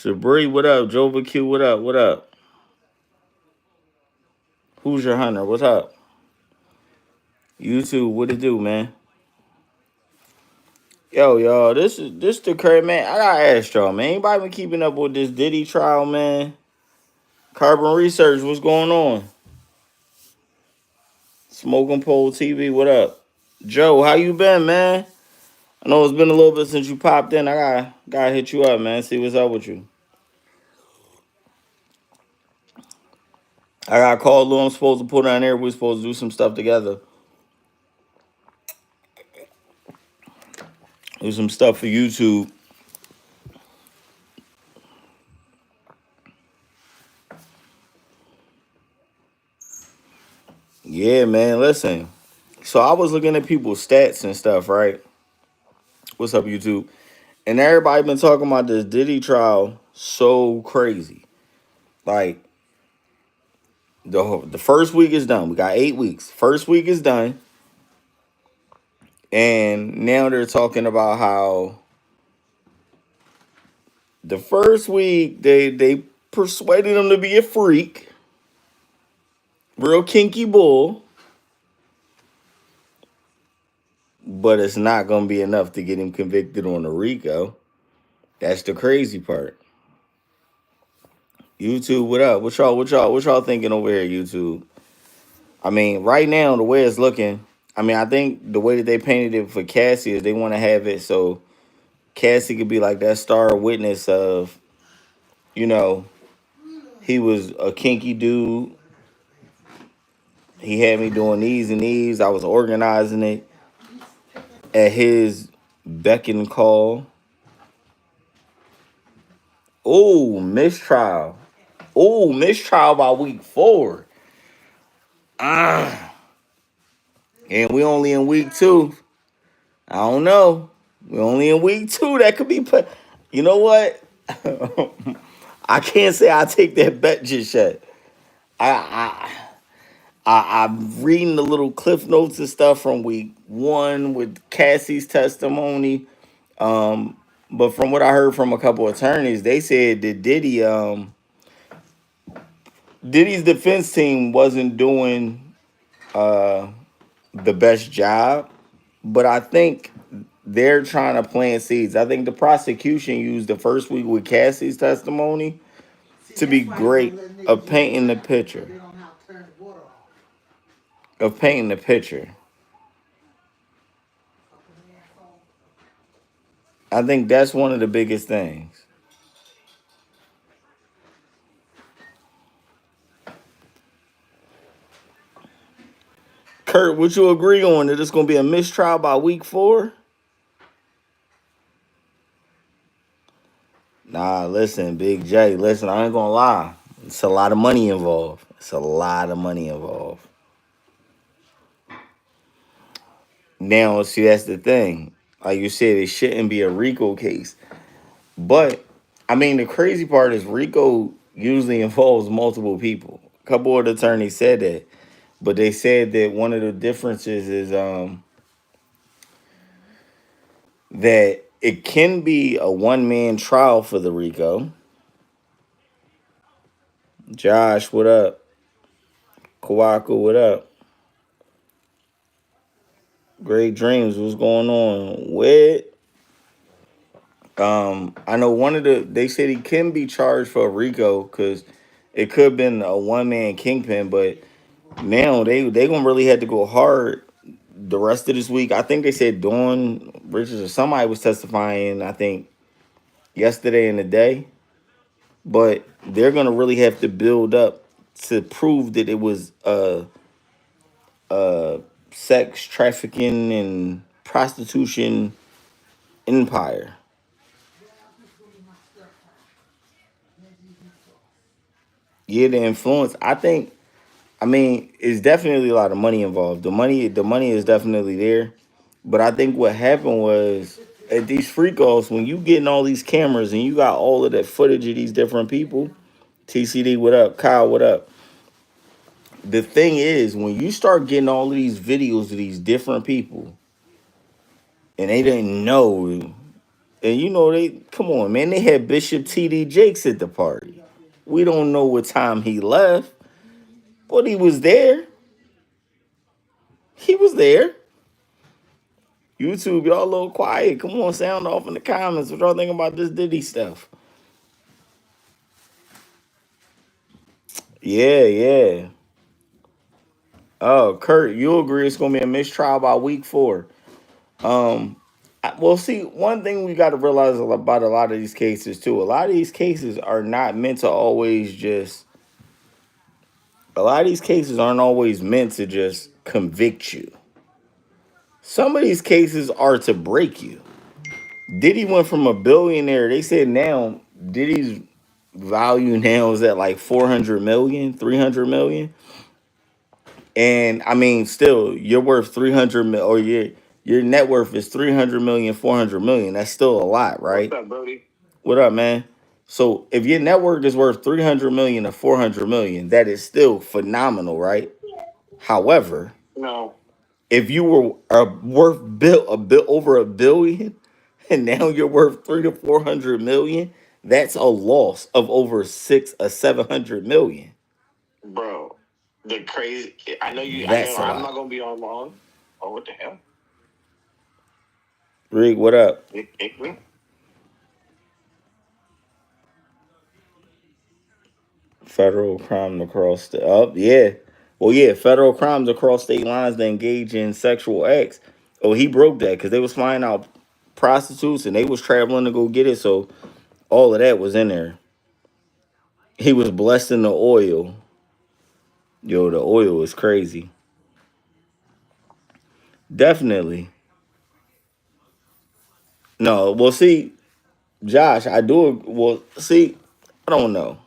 Sabri, what up? Jova Q, what up? What up? Who's your hunter? What's up? YouTube, what it do, man? Yo, y'all, this the crazy man. I gotta ask y'all, man. Anybody been keeping up with this Diddy trial, man? Carbon Research, what's going on? Smoking Pole TV, what up? Joe, how you been, man? I know it's been a little bit since you popped in. I gotta hit you up, man. See what's up with you. I got called Lou. I'm supposed to put on there. We're supposed to do some stuff together. Do some stuff for YouTube. Yeah, man. Listen. So I was looking at people's stats and stuff, right? What's up, YouTube? And everybody been talking about this Diddy trial so crazy. Like the first week is done. We got 8 weeks. First week is done, and now they're talking about how the first week they persuaded him to be a freak, real kinky bull, but it's not gonna be enough to get him convicted on the RICO. That's the crazy part. YouTube, what up? What y'all thinking over here, YouTube? I mean, right now, the way it's looking, I mean, I think the way that they painted it for Cassie is they want to have it so Cassie could be like that star witness of, you know, he was a kinky dude. He had me doing these and these. I was organizing it at his beck and call. Oh, mistrial. Oh, mistrial by week 4. Ah, and we only in week 2. I don't know. We only in week 2. That could be put. You know what? I can't say I take that bet just yet. I I'm reading the little cliff notes and stuff from week 1 with Cassie's testimony. Um, but from what I heard from a couple attorneys, they said that Diddy's defense team wasn't doing uh the best job. But I think they're trying to plant seeds. I think the prosecution used the first week with Cassie's testimony to be great of painting the picture. Of painting the picture. I think that's one of the biggest things. Kurt, would you agree on that it's going to be a mistrial by week 4? Nah, listen, Big J, listen, I ain't going to lie. It's a lot of money involved. It's a lot of money involved. Now, see, that's the thing. Like you said, it shouldn't be a RICO case. But, I mean, the crazy part is RICO usually involves multiple people. A couple of the attorneys said that. But they said that one of the differences is that it can be a one-man trial for the RICO. Josh, what up? Kawaku, what up? Great Dreams, what's going on? What? I know they said he can be charged for a RICO because it could have been a one-man kingpin, but now they gonna really have to go hard the rest of this week. I think they said Dawn Richards or somebody was testifying, I think, yesterday and the day. But they're gonna really have to build up to prove that it was a sex trafficking and prostitution empire. Yeah, the influence. I mean, it's definitely a lot of money involved. The money is definitely there. But I think what happened was at these freak offs, when you getting all these cameras and you got all of that footage of these different people, TCD, what up? Kyle, what up? The thing is, when you start getting all of these videos of these different people and they didn't know And you know they come on, man. They had Bishop T.D. Jakes at the party. We don't know what time he left, but he was there. He was there. YouTube, y'all a little quiet. Come on, sound off in the comments. What y'all think about this Diddy stuff? Yeah, yeah. Oh, Kurt, you agree it's gonna be a mistrial by week 4? Well, see, one thing we got to realize about a lot of these cases too. A lot of these cases are not meant to always just. A lot of these cases aren't always meant to just convict you. Some of these cases are to break you. Diddy went from a billionaire. They said now Diddy's value now is at like 400 million, 300 million. And I mean, still, you're worth 300 mil, or your net worth is 300 million, 400 million. That's still a lot, right? What's up, Brody? What up, man? So if your net worth is worth 300 million to 400 million, that is still phenomenal, right? However, no. If you were worth a bill over a billion, and now you're worth 300 to 400 million, that's a loss of over 6 or 700 million. Bro, the crazy. I know you. That's I know I'm not gonna be on long. Oh, what the hell? Rig, what up? Federal crime across the yeah. Well, yeah, federal crimes across state lines to engage in sexual acts. Oh, he broke that because they was flying out prostitutes and they was traveling to go get it. So all of that was in there. He was blessed in the oil. Yo, the oil is crazy. Definitely. No, well, see, Josh, I do. Well, see, I don't know.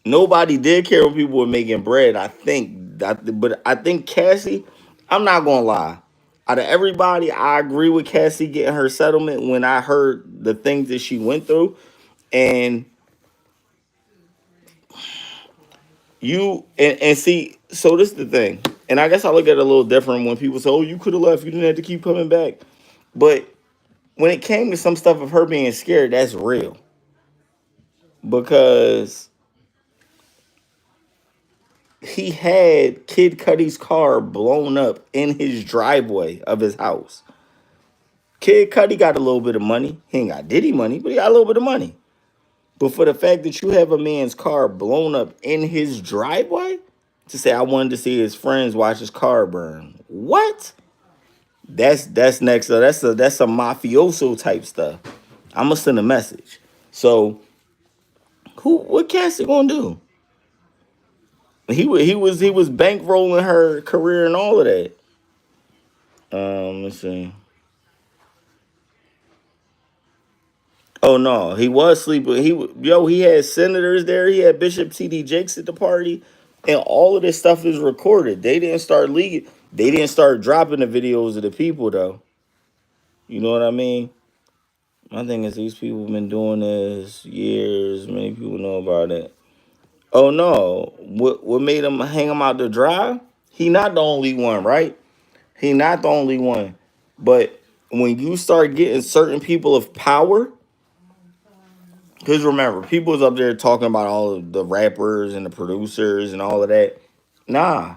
Nobody did care when people were making bread. I think that, but I think Cassie. I'm not gonna lie. Out of everybody, I agree with Cassie getting her settlement when I heard the things that she went through, and and see. So this is the thing, and I guess I look at it a little different when people say, "Oh, you could have left. You didn't have to keep coming back." But when it came to some stuff of her being scared, that's real because he had Kid Cudi's car blown up in his driveway of his house. Kid Cudi got a little bit of money. He ain't got Diddy money, but he got a little bit of money. But for the fact that you have a man's car blown up in his driveway to say I wanted to see his friends watch his car burn. What? That's next. That's a mafioso type stuff. I'm gonna send a message. So what Cassie gonna do? He was bankrolling her career and all of that. Let's see. Oh no, he was sleeping. He had senators there. He had Bishop T.D. Jakes at the party, and all of this stuff is recorded. They didn't start leaking. They didn't start dropping the videos of the people though. You know what I mean? My thing is these people been doing this years. Many people know about it. Oh no, what made him hang him out to dry? He not the only one, right? He not the only one. But when you start getting certain people of power, because remember, people was up there talking about all of the rappers and the producers and all of that. Nah,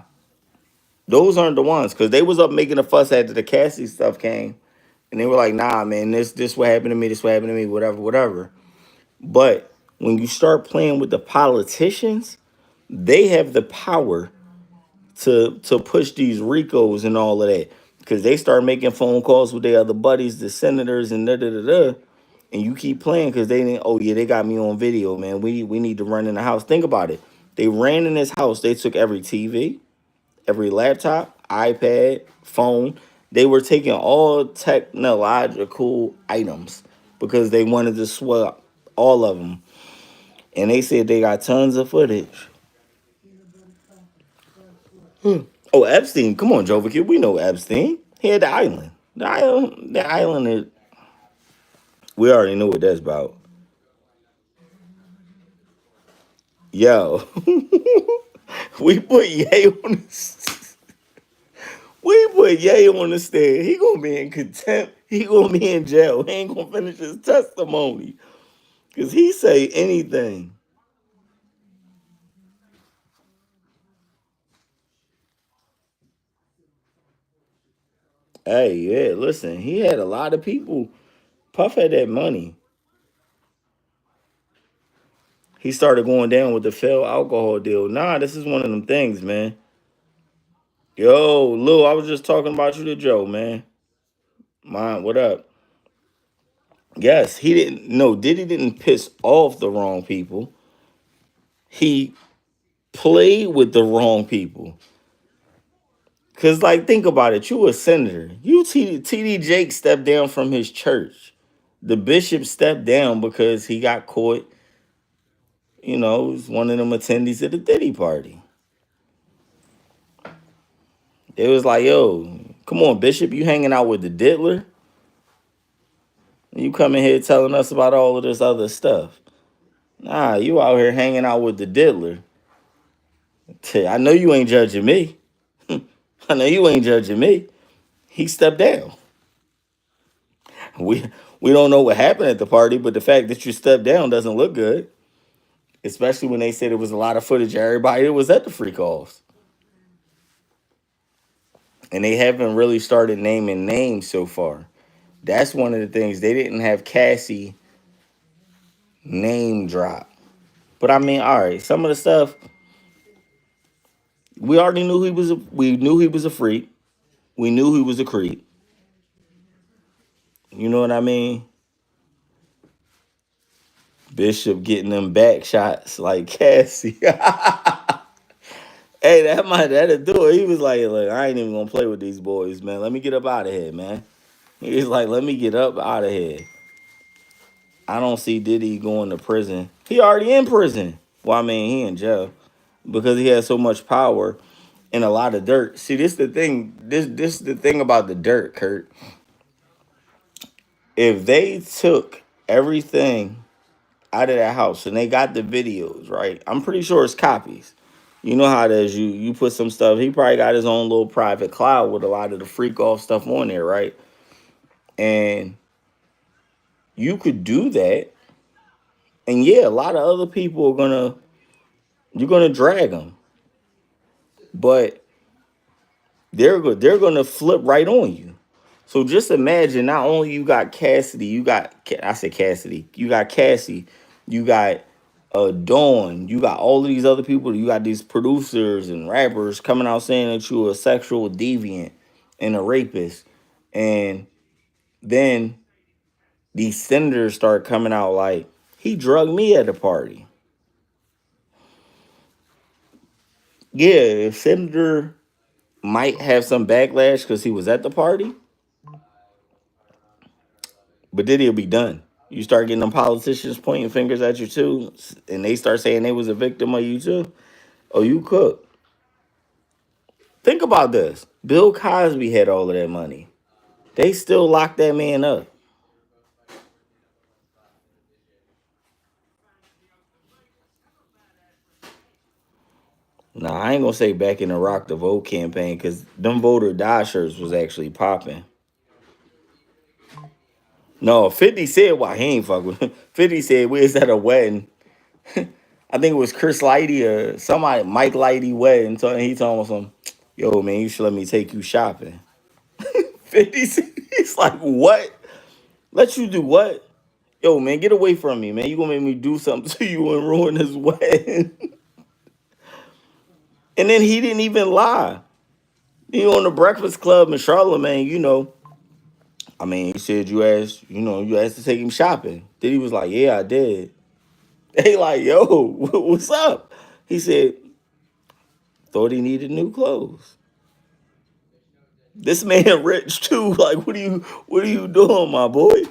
those aren't the ones. Because they was up making a fuss after the Cassie stuff came. And they were like, nah, man, this what happened to me, this what happened to me, whatever, whatever. But when you start playing with the politicians, they have the power to push these Ricos and all of that. Because they start making phone calls with their other buddies, the senators and da da da da. And you keep playing because they didn't. Oh yeah, they got me on video, man. We need to run in the house. Think about it. They ran in his house. They took every TV, every laptop, iPad, phone. They were taking all technological items because they wanted to swap all of them. And they said they got tons of footage. Oh, Epstein. Come on, Jovic. We know Epstein. He had the island. The island is. We already know what that's about. Yo, we put Ye on this. We put Ye on the stand. He gonna be in contempt. He gonna be in jail. He ain't gonna finish his testimony because he say anything. Hey, yeah, listen, he had a lot of people. Puff had that money. He started going down with the failed alcohol deal. Nah, this is one of them things, man. Yo, Lou, I was just talking about you to Joe, man. Mine, what up? Yes, he didn't. No, Diddy didn't piss off the wrong people. He played with the wrong people. Cause, like, think about it. You a senator. TD Jake stepped down from his church. The bishop stepped down because he got caught. Was one of them attendees at the Diddy party. It was like, yo, come on, Bishop, you hanging out with the diddler? You coming here telling us about all of this other stuff. Nah, you out here hanging out with the diddler. I know you ain't judging me. I know you ain't judging me. He stepped down. We we don't know what happened at the party, but the fact that you stepped down doesn't look good. Especially when they said it was a lot of footage of everybody that was at the freak offs. And they haven't really started naming names so far. That's one of the things. They didn't have Cassie name drop. But I mean, all right, some of the stuff we already knew we knew he was a freak. We knew he was a creep. You know what I mean? Bishop getting them back shots like Cassie. Hey, that'll do it. He was like, look, I ain't even gonna play with these boys, man. Let me get up out of here, man. He's like, let me get up out of here. I don't see Diddy going to prison. He already in prison. Well, I mean, he in jail because he has so much power and a lot of dirt. See, this the thing. This the thing about the dirt, Kurt. If they took everything out of that house and they got the videos, right? I'm pretty sure it's copies. You know how it is. You put some stuff. He probably got his own little private cloud with a lot of the freak off stuff on there, right? And you could do that. And yeah, a lot of other people are you're gonna drag them, but they're gonna flip right on you. So just imagine, not only you got Cassidy, I said Cassidy, you got Cassie, you got Dawn, you got all of these other people, you got these producers and rappers coming out saying that you're a sexual deviant and a rapist. And then these senators start coming out like, he drugged me at a party. Yeah, if Senator might have some backlash because he was at the party, but then he'll be done. You start getting them politicians pointing fingers at you too, and they start saying they was a victim of you too. Oh, you cook. Think about this. Bill Cosby had all of that money. They still locked that man up. Nah, I ain't gonna say back in the Rock the Vote campaign because them voter die shirts was actually popping. No, 50 said why he ain't fuck with him. 50 said we was at a wedding. I think it was Chris Lighty or somebody, Mike Lighty wedding. So he told me some, yo man, you should let me take you shopping. 50 he's like, what? Let you do what? Yo, man, get away from me, man. You gonna make me do something to you and ruin his wedding. And then he didn't even lie. On the Breakfast Club in Charlemagne, I mean, he said you asked to take him shopping. Then he was like, yeah, I did. They like, yo, what's up? He said, thought he needed new clothes. This man rich too. Like, what are you doing, my boy?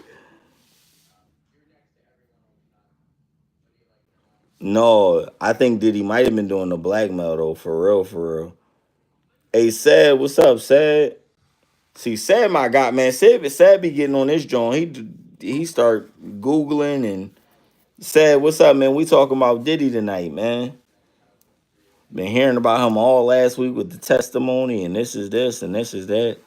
No, I think Diddy might have been doing the blackmail though, for real, for real. Hey, Sad, what's up, Sad? See, Sad, my God, man, Sad be getting on this joint. He start googling and Sad, what's up, man? We talking about Diddy tonight, man. Been hearing about him all last week with the testimony, and this is this and this is that.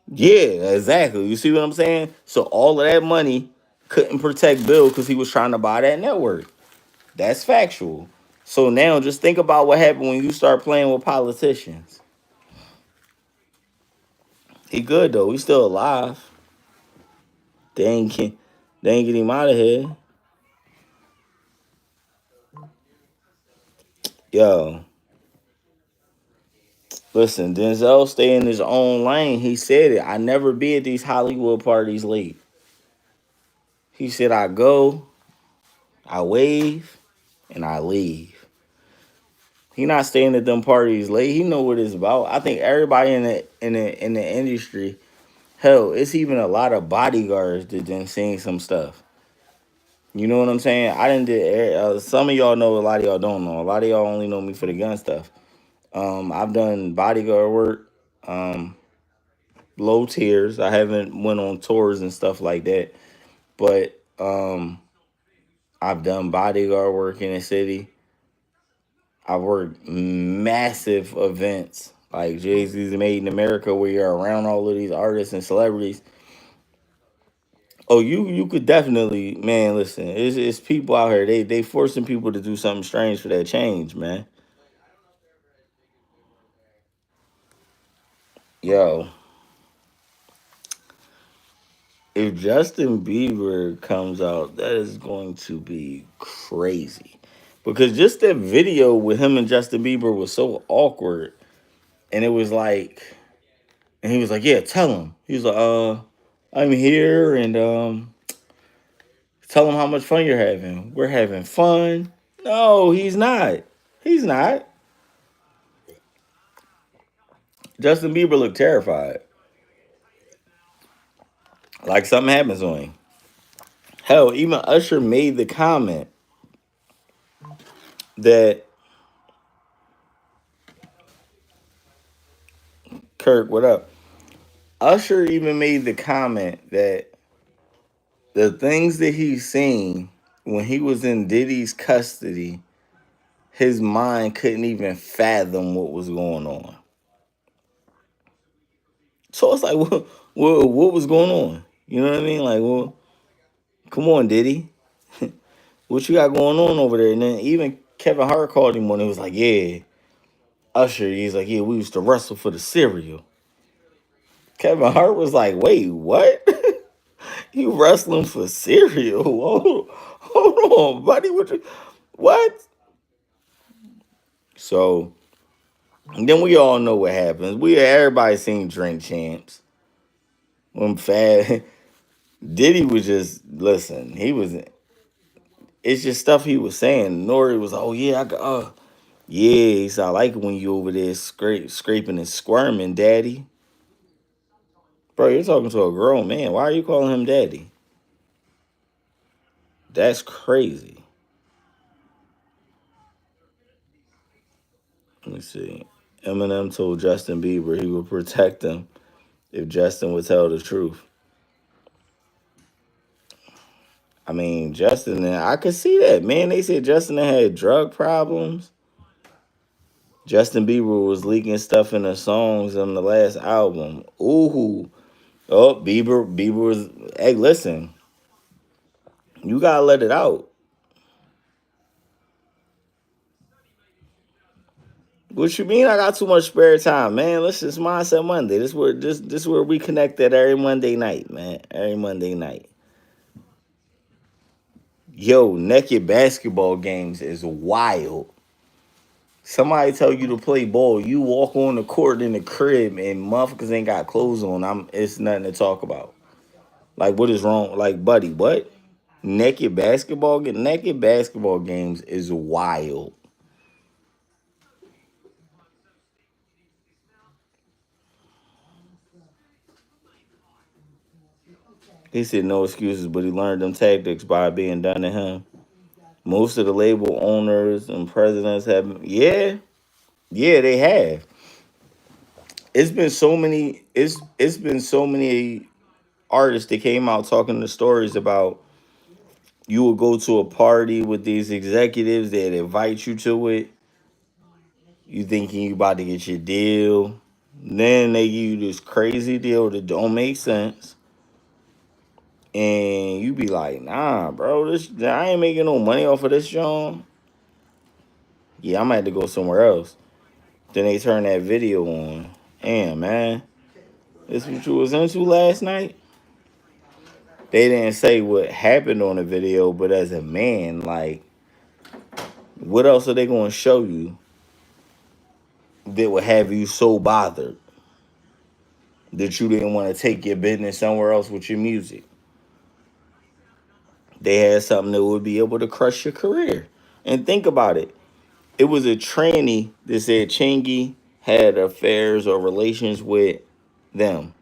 Yeah, exactly. You see what I'm saying? So all of that money couldn't protect Bill because he was trying to buy that network. That's factual. So now just think about what happened when you start playing with politicians. He good though. He's still alive. They ain't get, they ain't get him out of here. Yo, listen, Denzel stay in his own lane. He said it. I never be at these Hollywood parties late. He said I go, I wave, and I leave. He not staying at them parties late. He know what it's about. I think everybody in the industry, hell, it's even a lot of bodyguards that done seen some stuff. You know what I'm saying? I didn't did some of y'all know, a lot of y'all don't know. A lot of y'all only know me for the gun stuff. I've done bodyguard work, um, low tiers. I haven't went on tours and stuff like that, but I've done bodyguard work in the city. I've worked massive events like Jay Z's Made in America, where you're around all of these artists and celebrities. Oh, you could definitely, man. Listen, it's people out here. They forcing people to do something strange for that change, man. Yo, if Justin Bieber comes out, that is going to be crazy. Because just that video with him and Justin Bieber was so awkward. And it was like, and he was like, yeah, tell him. He was like, I'm here and tell him how much fun you're having. We're having fun. No, he's not. He's not. Justin Bieber looked terrified. Like something happens to him. Hell, even Usher made the comment that Kirk, what up? Usher even made the comment that the things that he's seen when he was in Diddy's custody, his mind couldn't even fathom what was going on. So it's like, what was going on? You know what I mean? Like, well, come on, Diddy. What you got going on over there? And then even Kevin Hart called him one and was like, yeah, Usher, he's like, yeah, we used to wrestle for the cereal. Kevin Hart was like, wait, what? You wrestling for cereal? Hold on, buddy. What? So then we all know what happens. Everybody seen Drink Champs. When Fad Diddy was just listen, he was it's just stuff he was saying. Nori was, oh yeah, I got yeah, he said, I like it when you over there scraping and squirming, daddy. Bro, you're talking to a grown man. Why are you calling him daddy? That's crazy. Let me see. Eminem told Justin Bieber he would protect him if Justin would tell the truth. I mean, Justin, I could see that, man. They said Justin had drug problems. Justin Bieber was leaking stuff in the songs on the last album. Ooh. Oh, Bieber was, hey, listen, you gotta let it out. What you mean I got too much spare time, man? Listen, it's Mindset Monday. This where we connect at every Monday night, man. Every Monday night. Yo, naked basketball games is wild. Somebody tell you to play ball, you walk on the court in the crib and motherfuckers ain't got clothes on. It's nothing to talk about. Like what is wrong? Like, buddy, what? Naked basketball games is wild. He said no excuses, but he learned them tactics by being done to him. Most of the label owners and presidents have, yeah, yeah, they have. It's been so many artists that came out talking the stories about You will go to a party with these executives that invite you to it. You thinking you about to get your deal. Then they give you this crazy deal that don't make sense. And you be like, nah, bro, this I ain't making no money off of this, John. Yeah, I might have to go somewhere else. Then they turn that video on. Damn, man. This what you was into last night? They didn't say what happened on the video, but as a man, like, what else are they going to show you that would have you so bothered that you didn't want to take your business somewhere else with your music? They had something that would be able to crush your career. And think about it. It was a tranny that said Chingy had affairs or relations with them.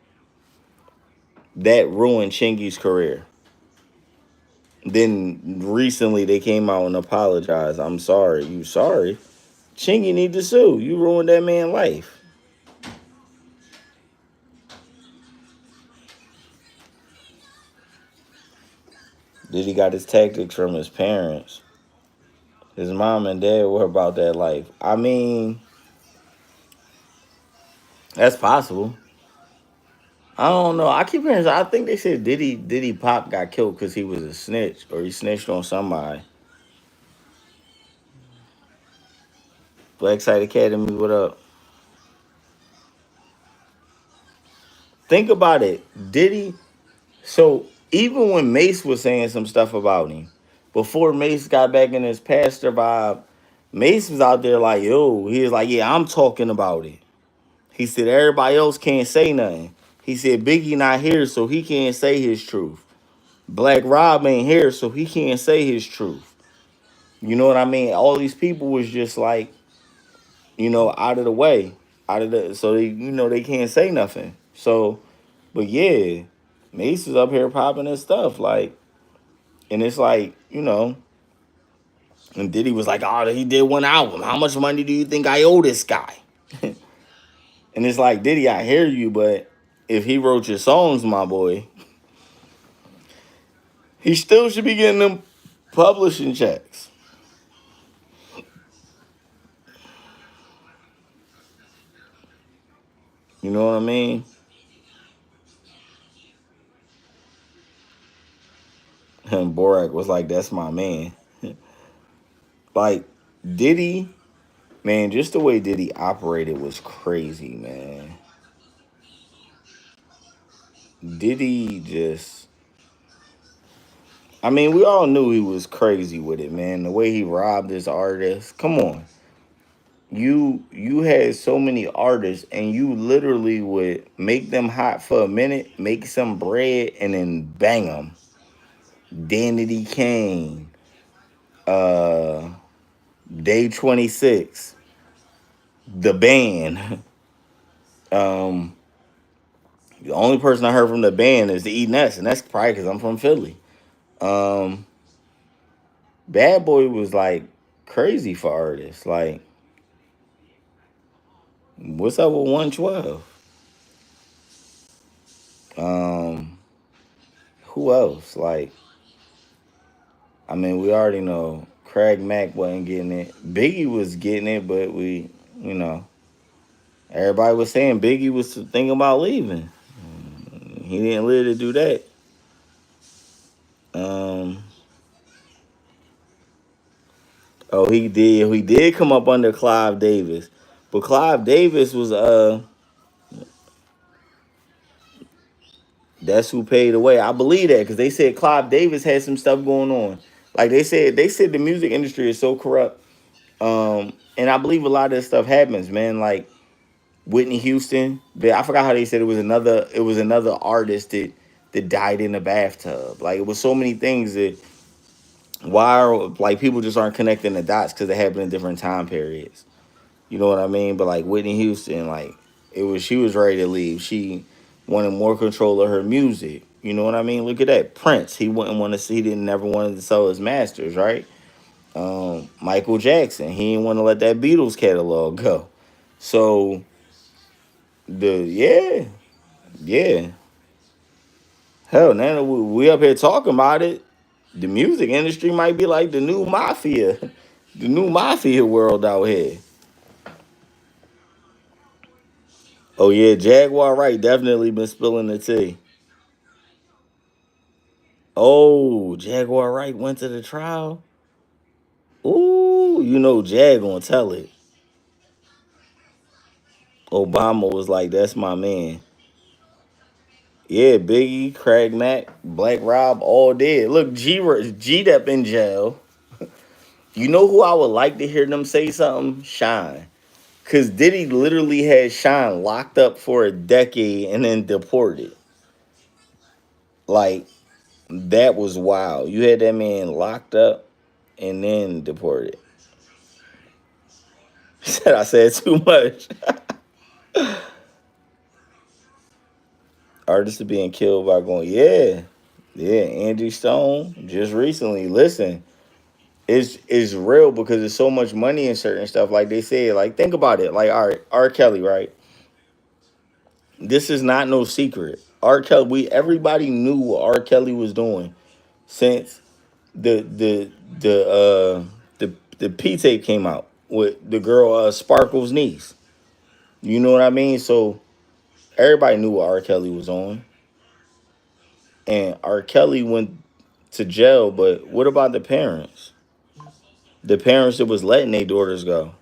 That ruined Chingy's career. Then recently they came out and apologized. I'm sorry. You sorry? Chingy need to sue. You ruined that man's life. Diddy got his tactics from his parents. His mom and dad were about that life. I mean, that's possible. I don't know. I keep hearing. I think they said Diddy Pop got killed because he was a snitch or he snitched on somebody. Black Side Academy, what up? Think about it. Diddy. So even when Mace was saying some stuff about him, before Mace got back in his pastor vibe, Mace was out there like, yo, he was like, yeah, I'm talking about it. He said everybody else can't say nothing. He said Biggie not here, so he can't say his truth. Black Rob ain't here, so he can't say his truth. You know what I mean? All these people was just like, out of the way, out of the so they can't say nothing. So, but yeah, Mace is up here popping his stuff like, and it's like and Diddy was like, oh, he did one album. How much money do you think I owe this guy? And it's like, Diddy, I hear you, but if he wrote your songs, my boy, he still should be getting them publishing checks. You know what I mean? And Borak was like, that's my man. Like, Diddy, man, just the way Diddy operated was crazy, man. Diddy just, I mean, we all knew he was crazy with it, man. The way he robbed his artists. Come on. You had so many artists and you literally would make them hot for a minute, make some bread, and then bang them. Danity Kane, uh, Day 26, the band. Um, the only person I heard from the band is the E Ness, and that's probably because I'm from Philly. Um, Bad Boy was like crazy for artists. Like, what's up with 112? Um, who else? Like, I mean, we already know Craig Mack wasn't getting it. Biggie was getting it, but everybody was saying Biggie was thinking about leaving. He didn't live to do that. Um, oh, he did. He did come up under Clive Davis, but Clive Davis was that's who paid the way. I believe that because they said Clive Davis had some stuff going on. Like they said the music industry is so corrupt. And I believe a lot of this stuff happens, man. Like Whitney Houston, but I forgot how they said it was another artist that died in the bathtub. Like it was so many things that why are like people just aren't connecting the dots because they happen in different time periods. You know what I mean? But like Whitney Houston, like she was ready to leave. She wanted more control of her music. You know what I mean? Look at that. Prince, he wouldn't want to see, he didn't never wanted to sell his masters, right? Michael Jackson, he didn't want to let that Beatles catalog go. So yeah, yeah. Hell, now we up here talking about it. The music industry might be like the new mafia, the new mafia world out here. Oh yeah, Jaguar Wright definitely been spilling the tea. Oh, Jaguar Wright went to the trial. Ooh, you know Jag gonna tell it. Obama was like, "That's my man." Yeah, Biggie, Craig Mack, Black Rob, all dead. Look, G Dep in jail. You know who I would like to hear them say something? Shine. Cause Diddy literally had Shine locked up for a decade and then deported. Like, that was wild. You had that man locked up and then deported. Said I said too much. Artists are being killed by going, yeah. Yeah, Angie Stone just recently. Listen, it's real because there's so much money in certain stuff. Like they said, like think about it. Like R. Kelly, right? This is not no secret. R. Kelly, everybody knew what R. Kelly was doing since the the the the P tape came out with the girl Sparkle's niece. You know what I mean? So everybody knew what R. Kelly was on, and R. Kelly went to jail. But what about the parents? The parents that was letting their daughters go.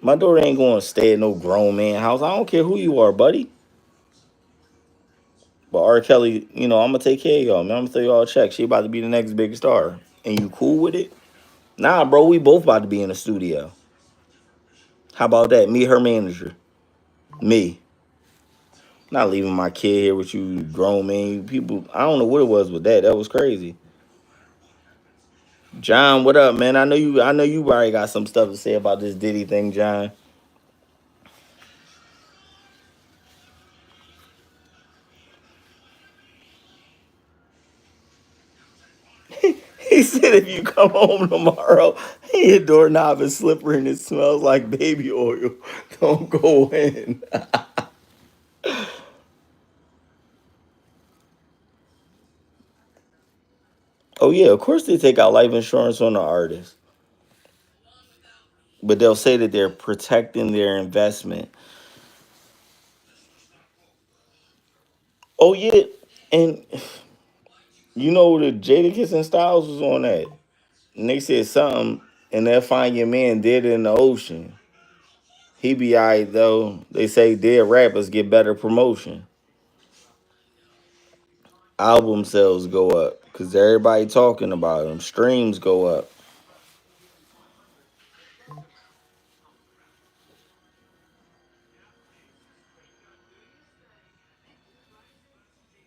My daughter ain't going to stay at no grown man house. I don't care who you are, buddy. But R. Kelly, I'm gonna take care of y'all, man. I'm gonna throw y'all a check. She about to be the next big star, and you cool with it? Nah, bro. We both about to be in the studio. How about that? Me, her manager. Me. Not leaving my kid here with you, grown man. You people, I don't know what it was with that. That was crazy. John, what up, man? I know you. I know you already got some stuff to say about this Diddy thing, John. He said if you come home tomorrow, your doorknob is slippery and it smells like baby oil. Don't go in. Oh yeah, of course they take out life insurance on the artist, but they'll say that they're protecting their investment. Oh yeah, and the Jadakiss and Styles was on that, and they said something, and they'll find your man dead in the ocean. He be alright though. They say dead rappers get better promotion. Album sales go up because everybody talking about them. Streams go up.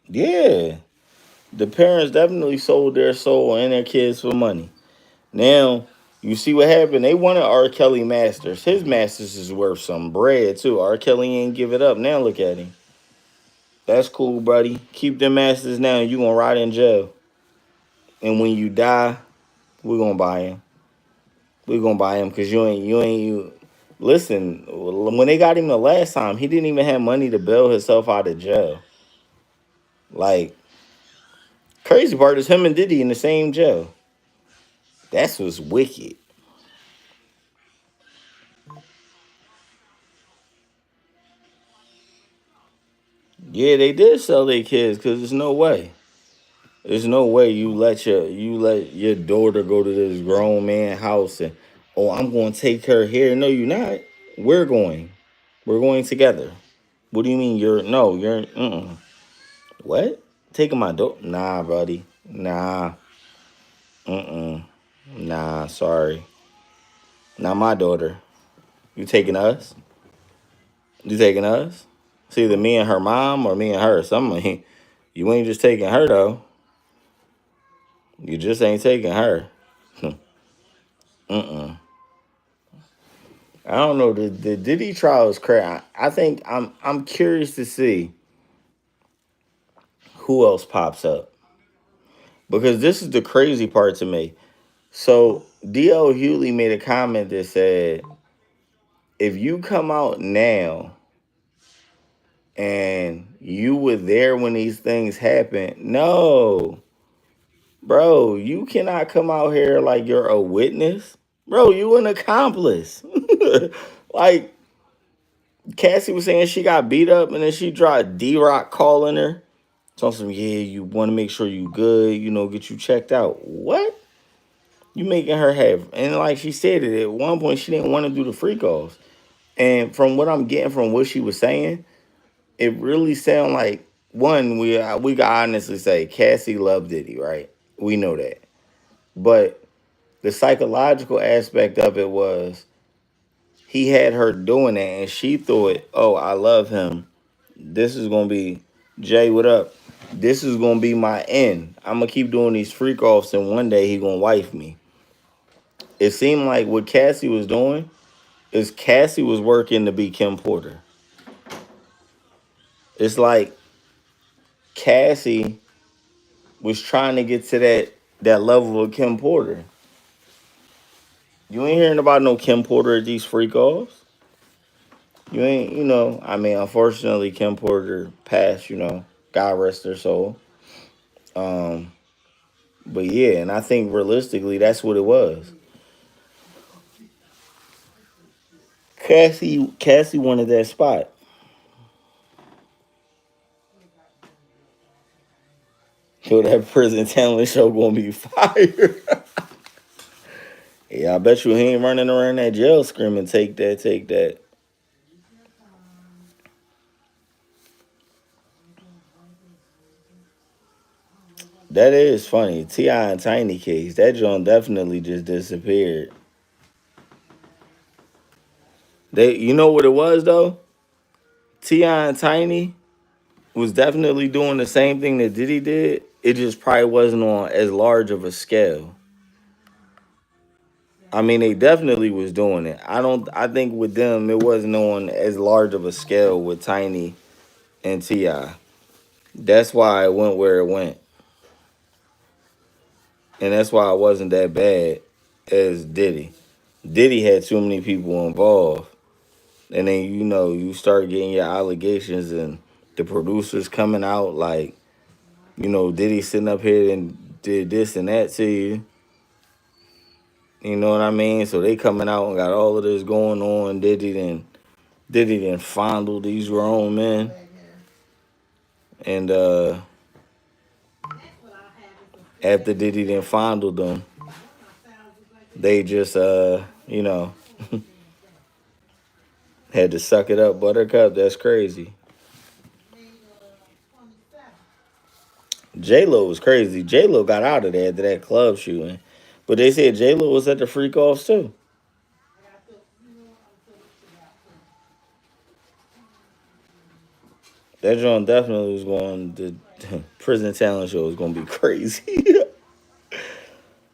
Yeah, the parents definitely sold their soul and their kids for money. Now, you see what happened? They wanted R. Kelly masters. His masters is worth some bread too. R. Kelly ain't give it up. Now look at him. That's cool, buddy. Keep them masters now. You gonna rot in jail. And when you die, we're gonna buy him. We're gonna buy him because you. Listen, when they got him the last time, he didn't even have money to bail himself out of jail. Like, crazy part is him and Diddy in the same jail. That's what's wicked. Yeah, they did sell their kids because there's no way. There's no way you let your daughter go to this grown man house and I'm going to take her here. No, you're not. We're going. We're going together. What do you mean you're no? You're what? Taking my daughter? Nah, buddy. Nah. Mm-mm. Nah. Sorry. Not my daughter. You taking us? You taking us? It's either me and her mom or me and her. Something. You ain't just taking her though. You just ain't taking her. Mm-mm. I don't know. The Diddy trial is crazy. I think I'm curious to see who else pops up because this is the crazy part to me. So D.L. Hewley made a comment that said, if you come out now and you were there when these things happened, no, Bro, you cannot come out here like you're a witness. Bro, you an accomplice. Like Cassie was saying she got beat up and then she dropped D-Rock calling her. Told some, yeah, you want to make sure you good, get you checked out. What? You making her have, and like she said it at one point, she didn't want to do the free calls. And from what I'm getting from what she was saying, it really sound like one, we can honestly say Cassie loved Diddy, right? We know that. But the psychological aspect of it was he had her doing that and she thought, oh, I love him. This is gonna be Jay, what up? This is gonna be my end. I'm gonna keep doing these freak offs and one day he gonna wife me. It seemed like what Cassie was doing is Cassie was working to be Kim Porter. It's like Cassie was trying to get to that level of Kim Porter. You ain't hearing about no Kim Porter at these freak offs. You ain't, I mean, unfortunately, Kim Porter passed, God rest her soul. Um, but yeah, and I think realistically, that's what it was. Cassie wanted that spot. So that prison talent show gonna be fire. Yeah, I bet you he ain't running around that jail screaming, take that, take that. That is funny. T.I. and Tiny case. That joint definitely just disappeared. You know what it was though? T.I. and Tiny was definitely doing the same thing that Diddy did. It just probably wasn't on as large of a scale. I mean, they definitely was doing it. I think with them it wasn't on as large of a scale with Tiny and T.I. That's why it went where it went. And that's why it wasn't that bad as Diddy. Diddy had too many people involved. And then you start getting your allegations and the producers coming out like, Diddy sitting up here and did this and that to you. You know what I mean? So they coming out and got all of this going on. Diddy then fondled these grown men. And after Diddy then fondled them, they just had to suck it up, Buttercup. That's crazy. J Lo was crazy. J Lo got out of there after that club shooting, but they said J Lo was at the freak offs too. That joint definitely was going. The prison talent show was going to be crazy.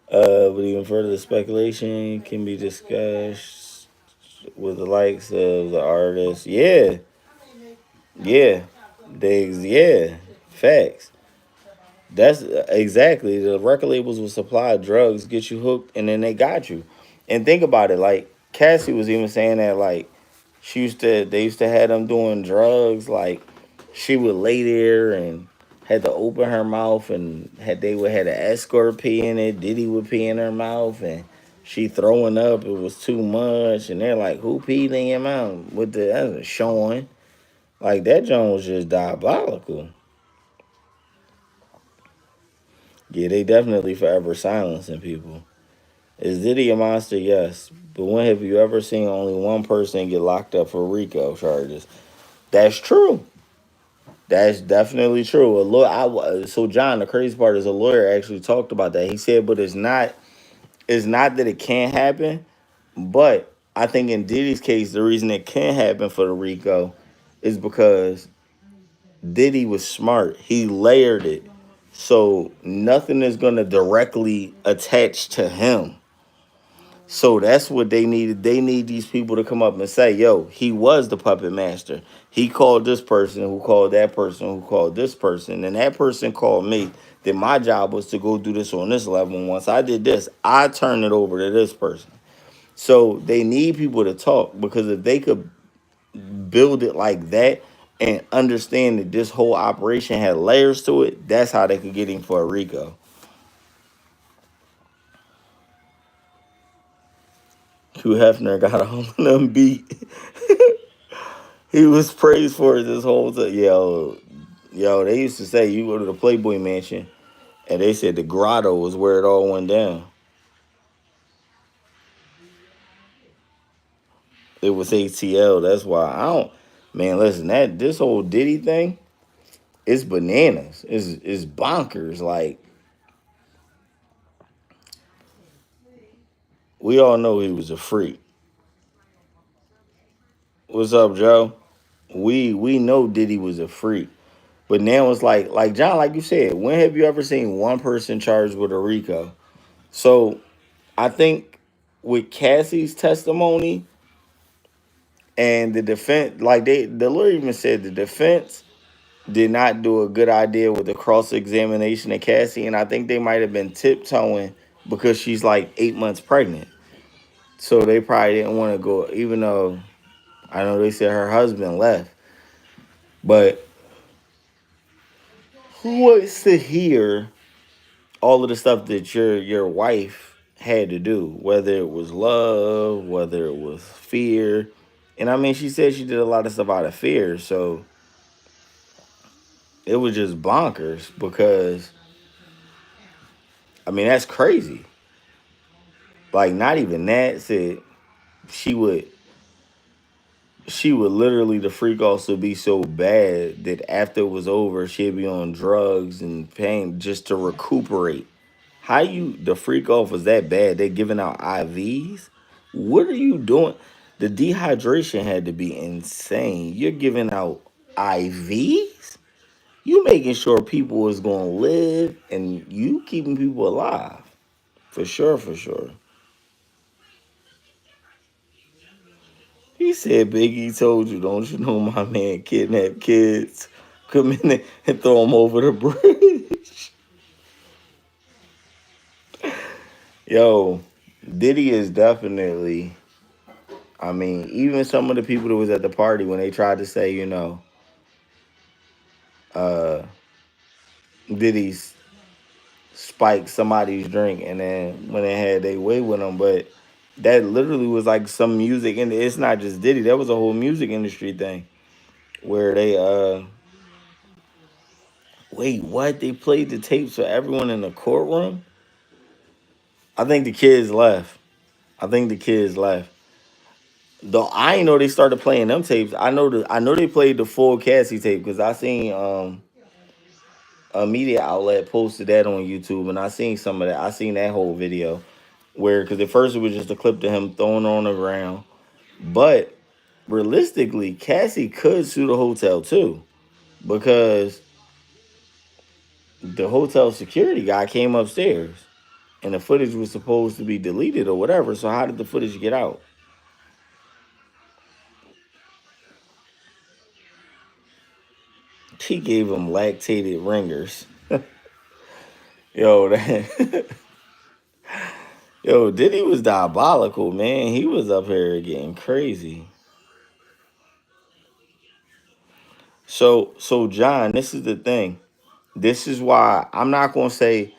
But even further speculation can be discussed with the likes of the artists. Yeah, yeah, yeah, facts. That's exactly the record labels will supply drugs, get you hooked, and then they got you. And think about it, like Cassie was even saying that, like they used to have them doing drugs, like she would lay there and had to open her mouth, and they would had an escort pee in it. Diddy would pee in her mouth, and she throwing up. It was too much, and they're like, "Who peed in your mouth?" With that's showing, like that joint was just diabolical. Yeah, they definitely forever silencing people. Is Diddy a monster? Yes. But when have you ever seen only one person get locked up for RICO charges? That's true. That's definitely true. So John, the crazy part is a lawyer actually talked about that. He said, but it's not that it can't happen, but I think in Diddy's case, the reason it can happen for the RICO is because Diddy was smart. He layered it. So nothing is gonna directly attach to him. So that's what they needed. They need these people to come up and say, yo, he was the puppet master. He called this person who called that person who called this person. And that person called me. Then my job was to go do this on this level. And once I did this, I turned it over to this person. So they need people to talk because if they could build it like that and understand that this whole operation had layers to it, that's how they could get him for a RICO. Hugh Hefner got all of them beat. He was praised for it this whole time. Yo, they used to say you go to the Playboy Mansion, and they said the grotto was where it all went down. It was ATL. That's why I don't. Man, listen, that this whole Diddy thing, it's bananas. It's bonkers. Like we all know he was a freak. What's up, Joe? We know Diddy was a freak, but now it's like John, like you said, when have you ever seen one person charged with a RICO? So I think with Cassie's testimony and the defense, like the lawyer even said the defense did not do a good idea with the cross examination of Cassie, and I think they might have been tiptoeing because she's like 8 months pregnant. So they probably didn't want to go, even though I know they said her husband left. But who wants to hear all of the stuff that your wife had to do, whether it was love, whether it was fear? And I mean, she said she did a lot of stuff out of fear, so it was just bonkers because I mean that's crazy. Like not even that said she would she would literally the freak also be so bad that after it was over she'd be on drugs and pain just to recuperate. How you the freak off was that bad? They giving out IVs? What are you doing? The dehydration had to be insane. You're giving out IVs? You making sure people is gonna live and you keeping people alive. For sure, for sure. He said Biggie told you, don't you know my man kidnapped kids? Come in there and throw them over the bridge. Yo, Diddy is definitely, I mean, even some of the people that was at the party when they tried to say, uh, Diddy's spiked somebody's drink and then when they had their way with him, but that literally was like some music and it's not just Diddy, that was a whole music industry thing where they wait, what? They played the tapes for everyone in the courtroom? I think the kids left. I think the kids left. Though I ain't know they started playing them tapes. I know they played the full Cassie tape because I seen a media outlet posted that on YouTube and I seen some of that. I seen that whole video where because at first it was just a clip to him throwing her on the ground. But realistically, Cassie could sue the hotel too because the hotel security guy came upstairs and the footage was supposed to be deleted or whatever. So how did the footage get out? He gave him lactated ringers. Yo, that, yo, Diddy was diabolical, man. He was up here getting crazy. So John, this is the thing. This is why I'm not gonna say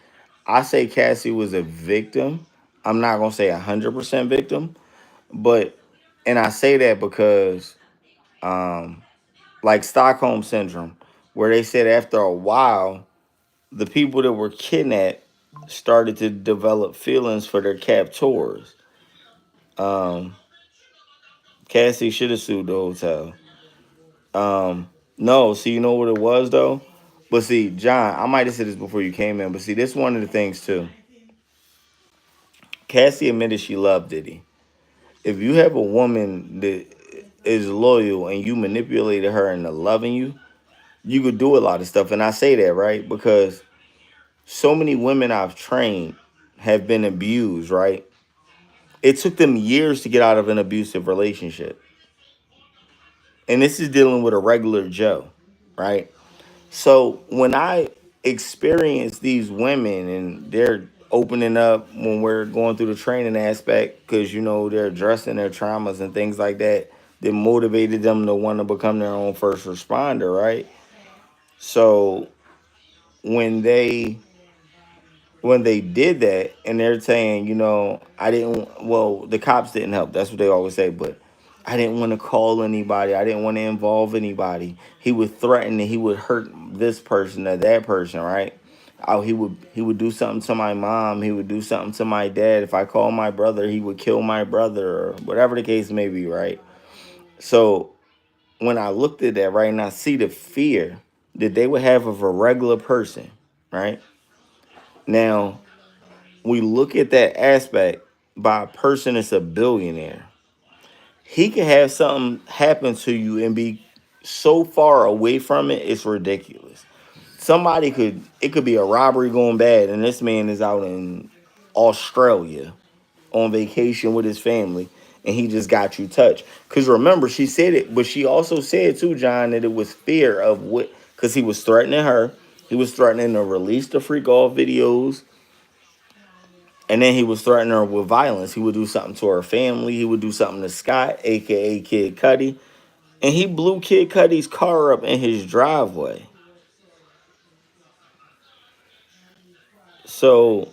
I say Cassie was a victim. I'm not gonna say 100% victim, but and I say that because um like Stockholm syndrome, where they said after a while the people that were kidnapped started to develop feelings for their captors. Um, Cassie should have sued the hotel. No, see, you know what it was though. But see, John, I might have said this before you came in, but see, this one of the things too. Cassie admitted she loved Diddy. If you have a woman that is loyal and you manipulated her into loving you, you could do a lot of stuff. And I say that right because so many women I've trained have been abused, right? It took them years to get out of an abusive relationship. And this is dealing with a regular Joe, right? So when I experience these women and they're opening up when we're going through the training aspect, because they're addressing their traumas and things like that, that motivated them to want to become their own first responder, right? So when they when they did that, and they're saying, I didn't. Well, the cops didn't help. That's what they always say. But I didn't want to call anybody. I didn't want to involve anybody. He would threaten that he would hurt this person or that person, right? Oh, he would do something to my mom. He would do something to my dad. If I call my brother, he would kill my brother, or whatever the case may be, right? So when I looked at that, right, and I see the fear that they would have of a regular person, right? Now, we look at that aspect by a person that's a billionaire. He could have something happen to you and be so far away from it, it's ridiculous. It could be a robbery going bad, and this man is out in Australia on vacation with his family, and he just got you touched. Because remember, she said it, but she also said too, John, that it was fear of what, because he was threatening her. He was threatening to release the freak off videos. And then he was threatening her with violence. He would do something to her family. He would do something to Scott, aka Kid Cudi. And he blew Kid Cudi's car up in his driveway. So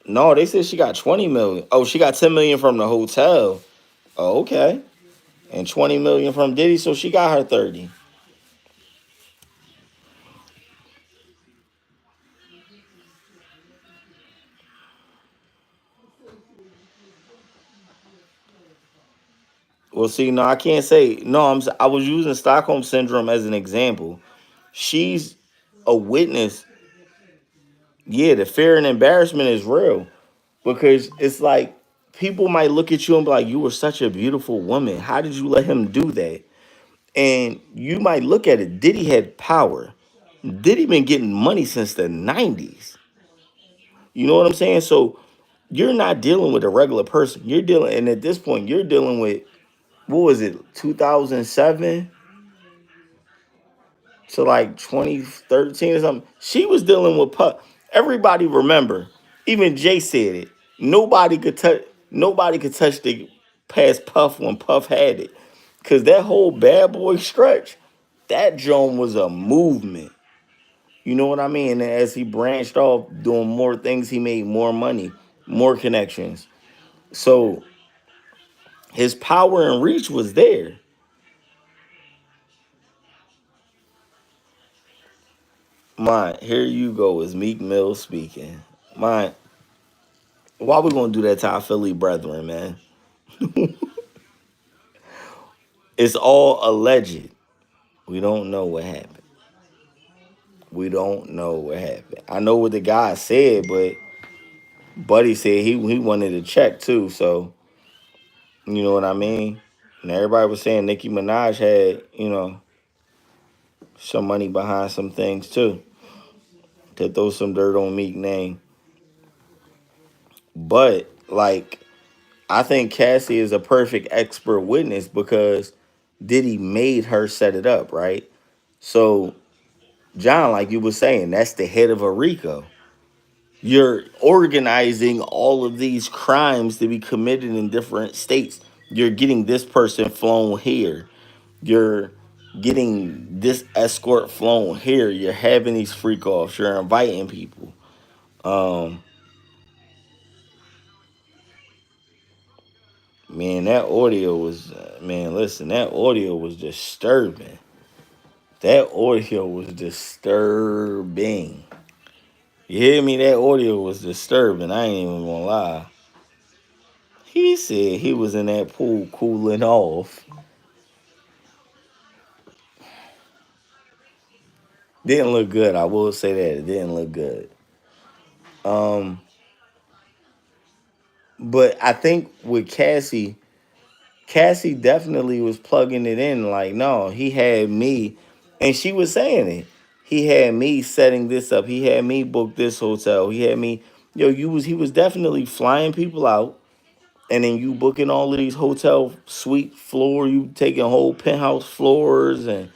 no, they said she got 20 million. Oh, she got 10 million from the hotel. Oh, okay. And 20 million from Diddy, so she got her 30. Well, see, no, I can't say no. I was using Stockholm syndrome as an example. She's a witness. Yeah, the fear and embarrassment is real. Because it's like people might look at you and be like, "You were such a beautiful woman. How did you let him do that?" And you might look at it. Diddy had power. Diddy been getting money since the '90s. You know what I'm saying? So you're not dealing with a regular person. You're dealing, and at this point, you're dealing with what was it, 2007 to like 2013 or something. She was dealing with Puff. Everybody remember, even Jay said it. Nobody could touch the past Puff when Puff had it. Cause that whole bad boy stretch, that Joan was a movement. You know what I mean? And as he branched off doing more things, he made more money, more connections. So his power and reach was there. Mine, here you go, is Meek Mill speaking. Mine, why we gonna do that to our Philly brethren, man? It's all alleged. We don't know what happened. We don't know what happened. I know what the guy said, but Buddy said he wanted to check too. So you know what I mean. And everybody was saying Nicki Minaj had some money behind some things too to throw some dirt on Meek name. But like I think Cassie is a perfect expert witness because Diddy made her set it up, right? So John, like you were saying, that's the head of a RICO. You're organizing all of these crimes to be committed in different states. You're getting this person flown here. You're getting this escort flown here. You're having these freak offs. You're inviting people. Um, man, that audio was man. Listen, that audio was disturbing. That audio was disturbing. You hear me? That audio was disturbing. I ain't even gonna lie. He said he was in that pool cooling off. Didn't look good. I will say that it didn't look good. Um, but I think with Cassie, Cassie definitely was plugging it in. Like, no, he had me, and she was saying it. He had me setting this up. He had me book this hotel. He had me. He was definitely flying people out, and then you booking all of these hotel suite floor. You taking whole penthouse floors, and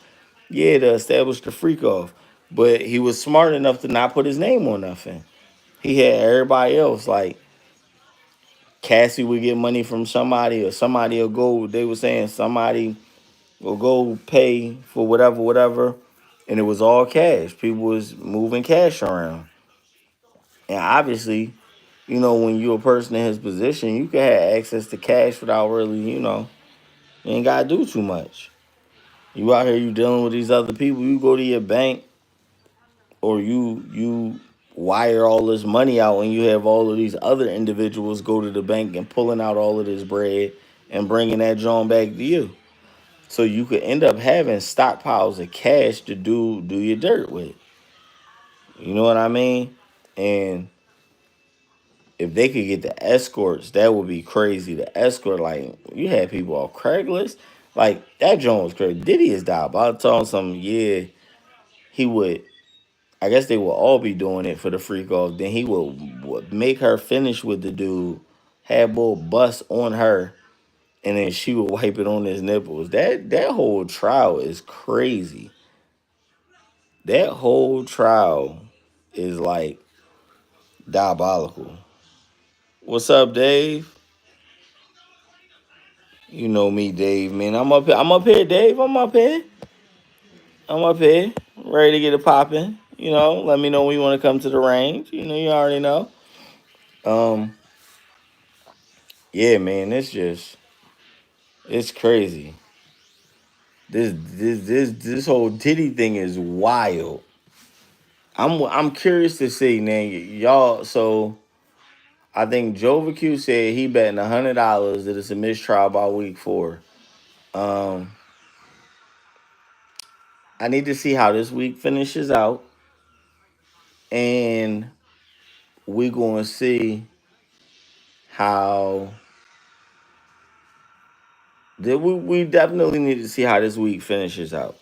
yeah, to establish the freak off. But he was smart enough to not put his name on nothing. He had everybody else like Cassie would get money from somebody, or somebody will go. They were saying somebody will go pay for whatever, and it was all cash. People was moving cash around. And obviously, when you're a person in his position, you can have access to cash without really, you ain't gotta do too much. You out here, you dealing with these other people. You go to your bank, or you wire all this money out, and you have all of these other individuals go to the bank and pulling out all of this bread and bringing that joint back to you. So you could end up having stockpiles of cash to do your dirt with. You know what I mean? And if they could get the escorts, that would be crazy. The escort, like, you had people off Craigslist. Like, that joint was crazy. Diddy is diabolical. I told him something, yeah, he would, I guess they will all be doing it for the freak off. Then he would make her finish with the dude, have bull bust on her, and then she would wipe it on his nipples. That whole trial is crazy. That whole trial is like diabolical. What's up, Dave? You know me, Dave, man. I'm up here. I'm up here, Dave. I'm up here. I'm up here. Ready to get it popping. Let me know when you want to come to the range. You already know. Um, yeah, man, it's crazy. This whole Diddy thing is wild. I'm curious to see, man. Y'all, so I think Jova Q said he betting $100 that it's a mistrial by week 4. Um, I need to see how this week finishes out, and we going to see how we definitely need to see how this week finishes out.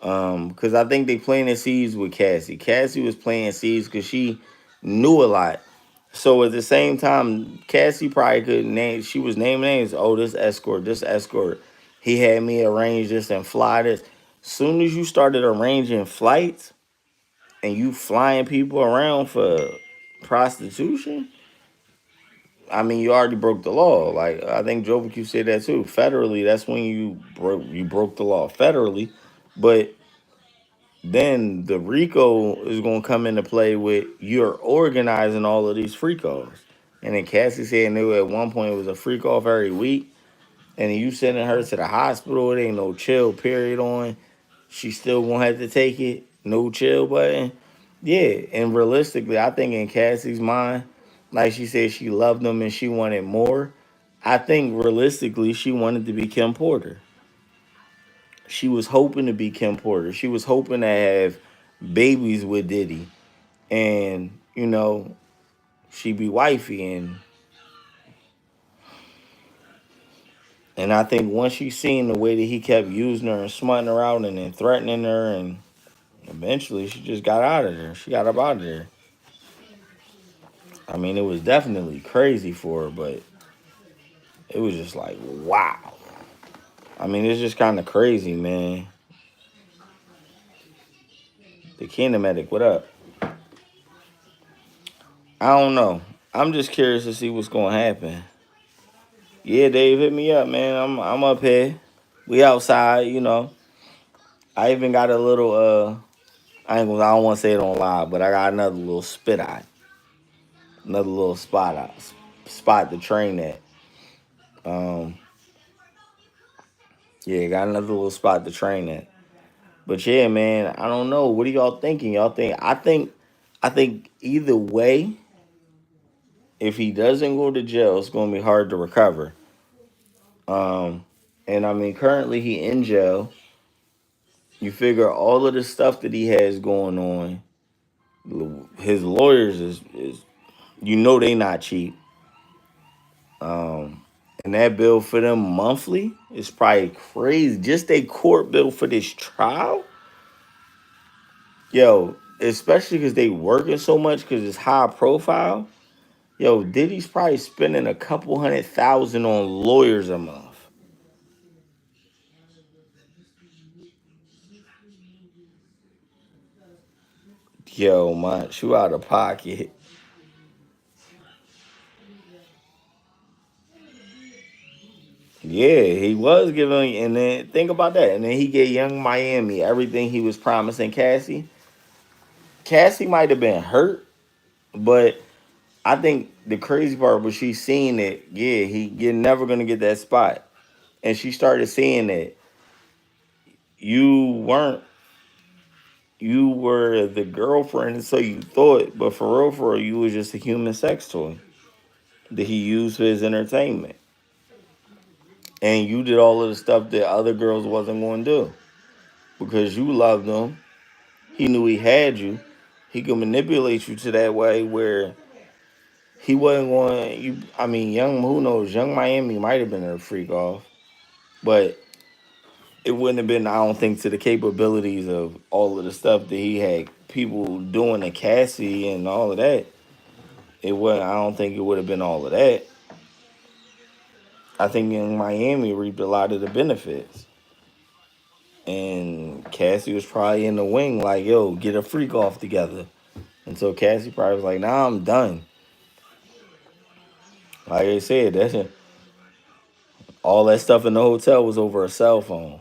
Because I think they planted seeds with Cassie. Cassie was planting seeds because she knew a lot. So at the same time, Cassie probably could name. She was naming names. Oh, this escort, this escort. He had me arrange this and fly this. Soon as you started arranging flights and you flying people around for prostitution, I mean, you already broke the law. Like, I think Jovic said that too. Federally, that's when you broke the law federally, but then the RICO is gonna come into play with you're organizing all of these freak offs. And then Cassie said knew at one point it was a freak off every week, and you sending her to the hospital. It ain't no chill period on. She still won't have to take it. No chill button. Yeah, and realistically, I think in Cassie's mind, like she said, she loved them and she wanted more. I think realistically, she wanted to be Kim Porter. She was hoping to be Kim Porter. She was hoping to have babies with Diddy, and she be wifey, and I think once she seen the way that he kept using her and smutting her out and then threatening her, and eventually she just got out of there. She got up out of there. I mean, it was definitely crazy for her, but it was just like, wow. I mean, it's just kind of crazy, man. The Kinematic, what up? I don't know. I'm just curious to see what's gonna happen. Yeah, Dave, hit me up, man. I'm up here. We outside. I even got a little I don't want to say it on live, but I got another little spit eye. Another little spot to train at. Um yeah, got another little spot to train at. But yeah, man, I don't know. What are y'all thinking? I think either way, if he doesn't go to jail, it's gonna be hard to recover. Um and I mean currently he in jail. You figure all of the stuff that he has going on, his lawyers is they not cheap. Um, and that bill for them monthly is probably crazy. Just a court bill for this trial, yo. Especially because they working so much because it's high profile. Yo, Diddy's probably spending a couple 100,000 on lawyers a month. Yo, man, you out of pocket. Yeah, he was giving, and then think about that. And then he gave Young Miami everything he was promising Cassie. Cassie might have been hurt, But I think the crazy part was she seen it. Yeah, you're never gonna get that spot, and she started seeing that you weren't. You were the girlfriend, so you thought, but for real, you was just a human sex toy that he used for his entertainment, and you did all of the stuff that other girls wasn't going to do because you loved him. He knew he had you. He could manipulate you to that way where he wasn't going. You, I mean, young who knows? Young Miami might have been a freak off, but it wouldn't have been. I don't think to the capabilities of all of the stuff that he had people doing to Cassie and all of that. It wasn't. I don't think it would have been all of that. I think young Miami reaped a lot of the benefits, and Cassie was probably in the wing, like, "Yo, get a freak off together." And so Cassie probably was like, "Nah, I'm done." Like I said, all that stuff in the hotel was over a cell phone.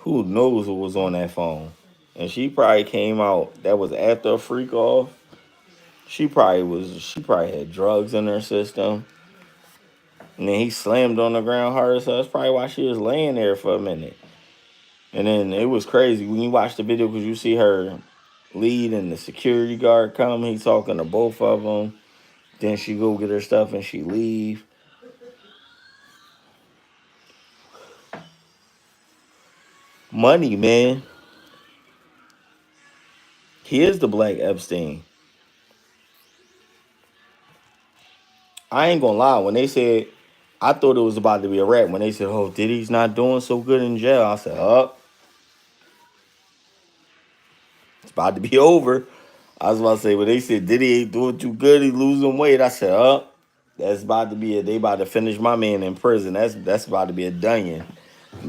Who knows what was on that phone? And she probably came out. That was after a freak off. She probably was. She probably had drugs in her system. And then he slammed on the ground hard, so that's probably why she was laying there for a minute. And then it was crazy when you watch the video because you see her lead and the security guard come. He talking to both of them. Then she go get her stuff and she leave. Money, man. He is the Black Epstein. I ain't gonna lie. When they said, I thought it was about to be a wrap. When they said, "Oh, Diddy's not doing so good in jail," I said, "Oh, it's about to be over." I was about to say, when they said Diddy ain't doing too good, he losing weight, I said, "Oh, that's about to be it. They about to finish my man in prison. That's about to be a dunion.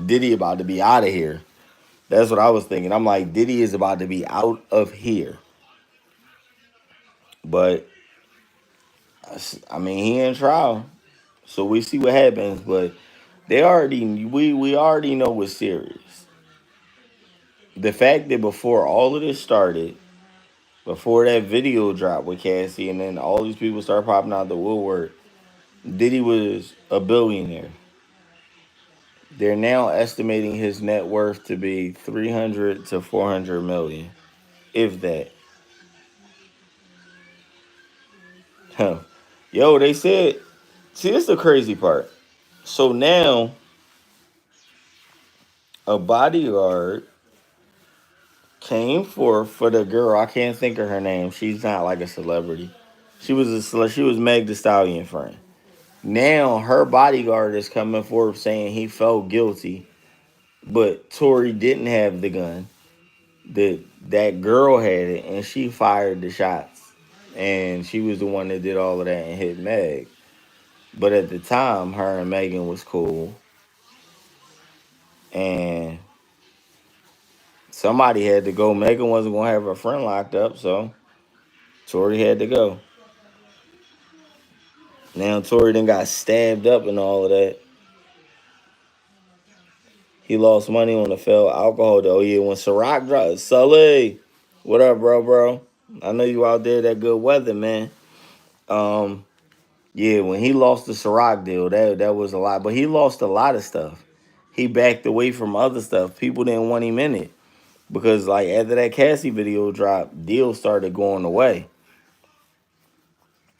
Diddy about to be out of here." That's what I was thinking. I'm like, Diddy is about to be out of here. But I mean, he in trial, so we see what happens. But we already know what's serious. The fact that before all of this started, before that video dropped with Cassie, and then all these people start popping out the woodwork, Diddy was a billionaire. They're now estimating his net worth to be 300 to 400 million, if that. Huh. Yo, they said, see, this is the crazy part. So now a bodyguard came for the girl. I can't think of her name. She's not like a celebrity. She was Meg the Stallion friend. Now her bodyguard is coming forward saying he felt guilty, but Tory didn't have the gun. That girl had it, and she fired the shots, and she was the one that did all of that and hit Meg. But at the time, her and Megan was cool, and somebody had to go. Megan wasn't gonna have her friend locked up, so Tory had to go. Now Tory then got stabbed up and all of that. He lost money on the failed alcohol though. Yeah, when Ciroc dropped, Sully, what up, bro? I know you out there that good weather, man. Um, yeah, when he lost the Ciroc deal, that was a lot. But he lost a lot of stuff. He backed away from other stuff. People didn't want him in it because, like, after that Cassie video dropped, deals started going away,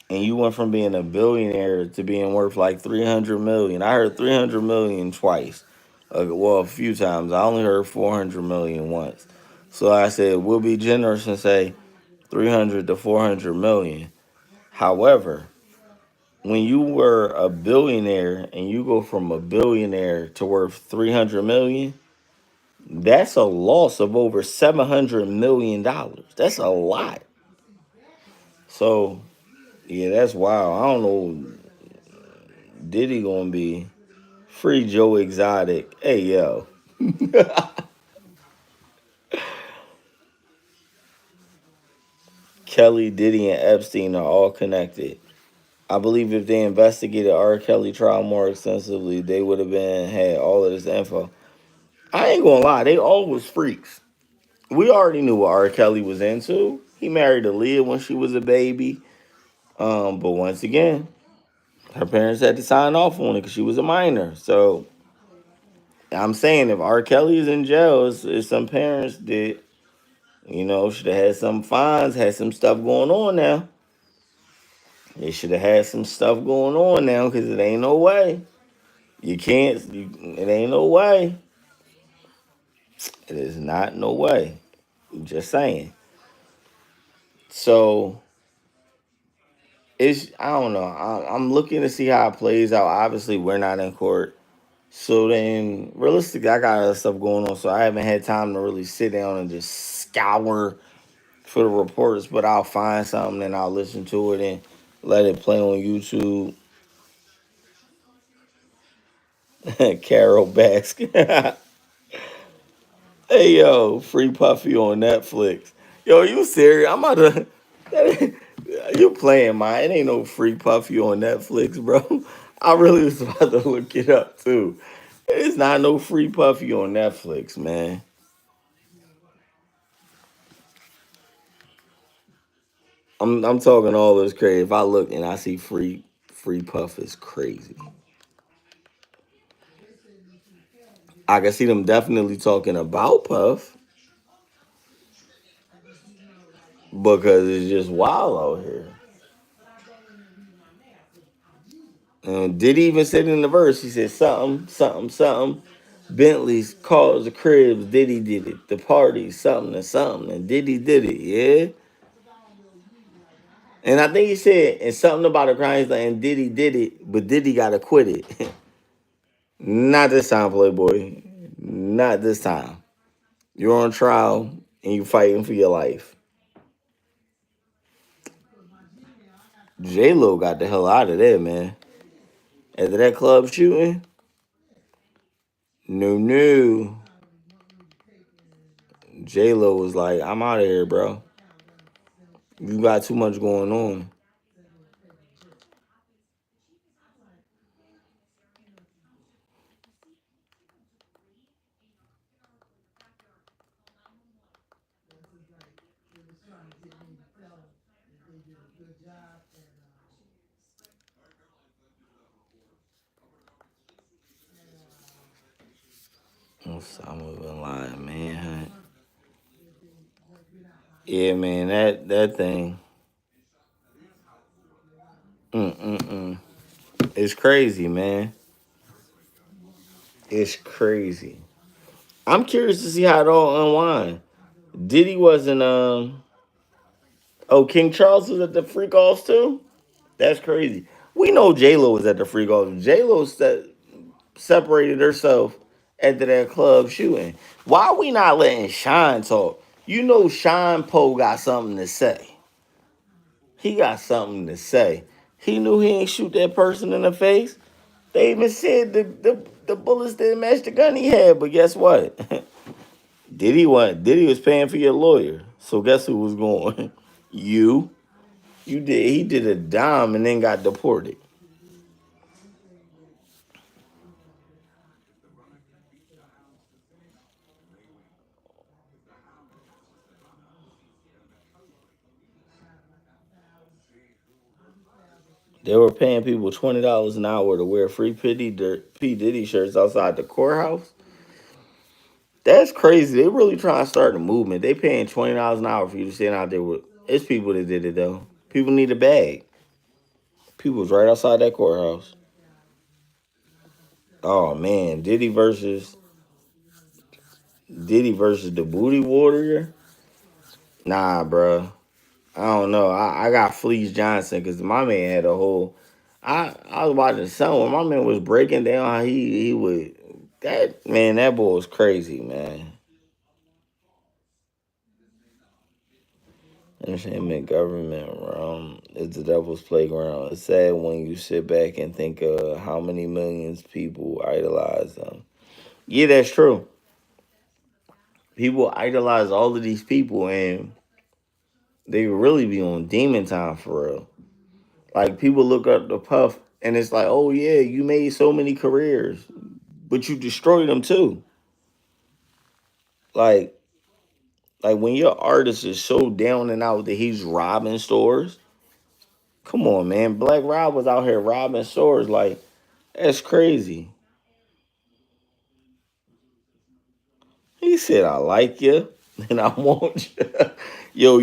and you went from being a billionaire to being worth like 300 million. I heard 300 million twice. Well, a few times. I only heard 400 million once. So I said we'll be generous and say 300 to 400 million. However, when you were a billionaire and you go from a billionaire to worth 300 million, that's a loss of over 700 million dollars. That's a lot. So yeah, that's wild. I don't know. Diddy gonna be free Joe Exotic? Hey yo, Kelly, Diddy, and Epstein are all connected. I believe if they investigated R. Kelly trial more extensively, they would have been had all of this info. I ain't gonna lie, they all was freaks. We already knew what R. Kelly was into. He married Aaliyah when she was a baby. But once again, her parents had to sign off on it because she was a minor. So I'm saying if R. Kelly is in jail, it's some parents that, should have had some fines, had some stuff going on now. They should have had some stuff going on now because it ain't no way. You can't, it ain't no way. It is not no way. I'm just saying. So I don't know. I'm looking to see how it plays out. Obviously, we're not in court. So then, realistically, I got other stuff going on, so I haven't had time to really sit down and just scour for the reports. But I'll find something and I'll listen to it and let it play on YouTube. Carol Baskin. Hey yo, free Puffy on Netflix. Yo, you serious? I'm about to. You playing, man? It ain't no free Puffy on Netflix, bro. I really was about to look it up too. It's not no free Puffy on Netflix, man. I'm talking all this crazy. If I look and I see free Puff is crazy. I can see them definitely talking about Puff because it's just wild out here. And did he even said in the verse? He said something, something, something. Bentley's, cars, the cribs. Diddy did it. The party, something and something, and Diddy did it. Yeah. And I think he said, and something about a crime. He's like, and Diddy did it, but Diddy got acquitted. Not this time, Playboy. Not this time. You're on trial and you're fighting for your life. J Lo got the hell out of there, man. After that club shooting, no. J Lo was like, I'm out of here, bro. You got too much going on. Osama bin Laden, man. Yeah, man, that thing. Mm. It's crazy, man. It's crazy. I'm curious to see how it all unwind. Diddy wasn't oh, King Charles was at the freak offs too? That's crazy. We know J Lo was at the freak offs. J Lo separated herself after that club shooting. Why are we not letting Shine talk? You know Sean Poe got something to say. He got something to say. He knew he ain't shoot that person in the face. They even said the bullets didn't match the gun he had, but guess what? Diddy was paying for your lawyer. So guess who was going? You. You did. He did a dime and then got deported. They were paying people $20 an hour to wear free P Diddy shirts outside the courthouse. That's crazy. They really trying to start a movement. They paying $20 an hour for you to stand out there with. It's people that did it though. People need a bag. People was right outside that courthouse. Oh man, Diddy versus the Booty Warrior. Nah, bro. I don't know. I got Fleece Johnson because my man had a whole. I was watching something. My man was breaking down how he would. That man, that boy was crazy, man. Entertainment government is the devil's playground. It's sad when you sit back and think of how many millions people idolize them. Yeah, that's true. People idolize all of these people, and they really be on demon time for real. Like people look up the Puff, and it's like, oh yeah, you made so many careers, but you destroyed them too. Like Like when your artist is so down and out that he's robbing stores. Come on, man. Black Rob was out here robbing stores. Like, that's crazy. He said, I like you and I want you. Yo,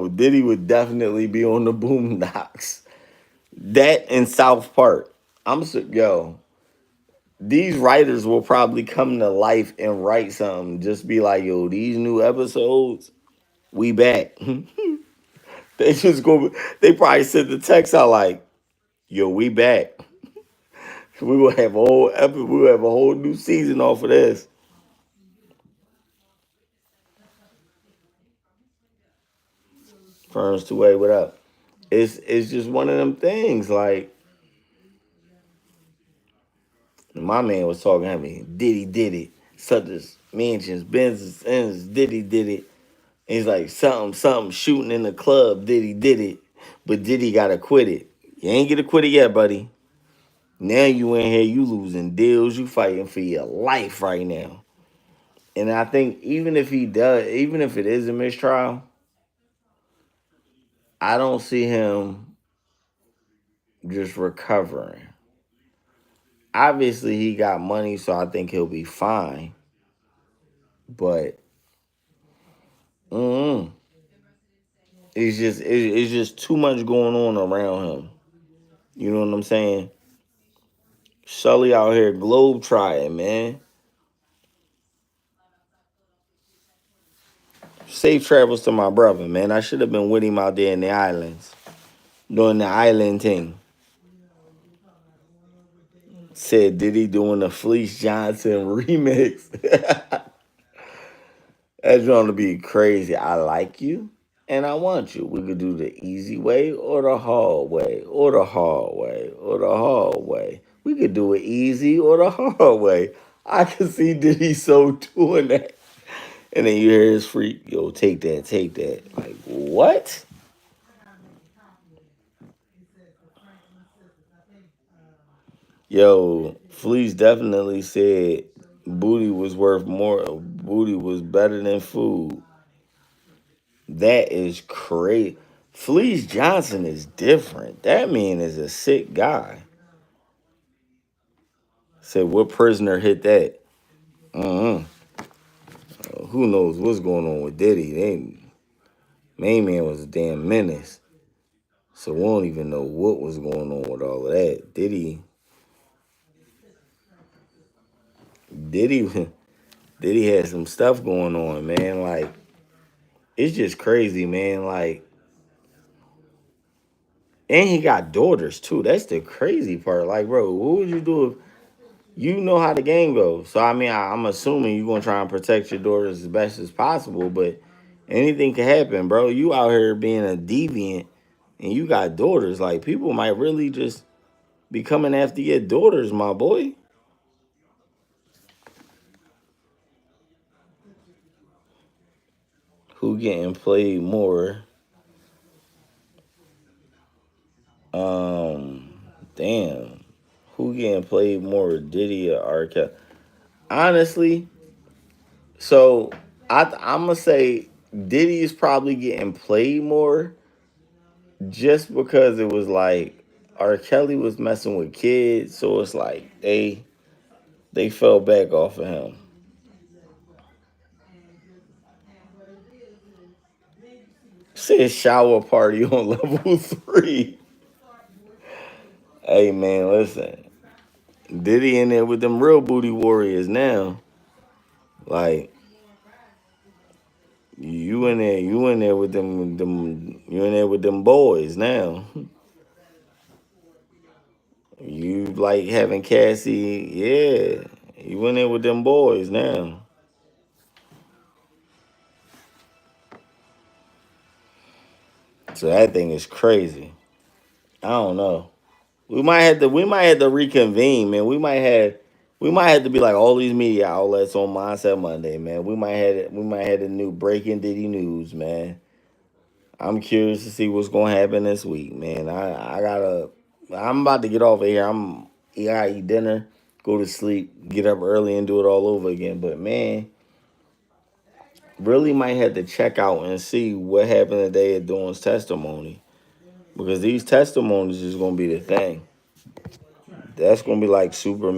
Diddy would definitely be on the Boondocks. That in South Park. Yo, these writers will probably come to life and write something. Just be like, yo, these new episodes, we back. They just go, they probably sent the text out like, yo, we back. We will have a we will have a whole new season off of this. Ferns 2A, what up? It's just one of them things. Like my man was talking to me, Diddy did it. Such as mansions, Benz's, and Diddy did it. And he's like something shooting in the club. Diddy did it, but Diddy gotta quit it. You ain't get to quit it yet, buddy. Now you in here, you losing deals, you fighting for your life right now. And I think even if he does, even if it is a mistrial, I don't see him just recovering. Obviously, he got money, so I think he'll be fine. But mm, it's just too much going on around him. You know what I'm saying? Sully out here globe trotting, man. Safe travels to my brother, man. I should have been with him out there in the islands, doing the island thing. Said Diddy doing the Fleece Johnson remix. That's going to be crazy. I like you and I want you. We could do the easy way or the hard way or the hard way or the hard way. We could do it easy or the hard way. I can see Diddy so doing that. And then you hear his freak, yo, take that, take that. Like, what? Yo, Fleece definitely said booty was worth more. Booty was better than food. That is crazy. Fleece Johnson is different. That man is a sick guy. Said, what prisoner hit that? Mm-hmm. Who knows what's going on with Diddy? Main man was a damn menace. So we don't even know what was going on with all of that. Diddy, Diddy had some stuff going on, man. Like, it's just crazy, man. Like, and he got daughters too. That's the crazy part. Like, bro, what would you do if you know how the game goes? So I mean, I'm assuming you're gonna try and protect your daughters as best as possible, but anything can happen, bro. You out here being a deviant and you got daughters. Like, people might really just be coming after your daughters, my boy. Who getting played more? Um, damn. Who getting played more, Diddy or R. Kelly? Honestly, so I'm gonna say Diddy is probably getting played more, just because it was like R. Kelly was messing with kids, so it's like they fell back off of him. Said shower party on level 3. Hey man, listen, Diddy in there with them real booty warriors now. Like, you in there with you in there with them boys now. You like having Cassie, yeah. You in there with them boys now. So that thing is crazy. I don't know. We might have to reconvene, man. We might have to be like all these media outlets on Mindset Monday, man. We might have the new breaking Diddy news, man. I'm curious to see what's gonna happen this week, man. I'm about to get off of here. I gotta eat dinner, go to sleep, get up early and do it all over again. But man, really might have to check out and see what happened today at Dawn's testimony, because these testimonies is gonna be the thing. That's gonna be like super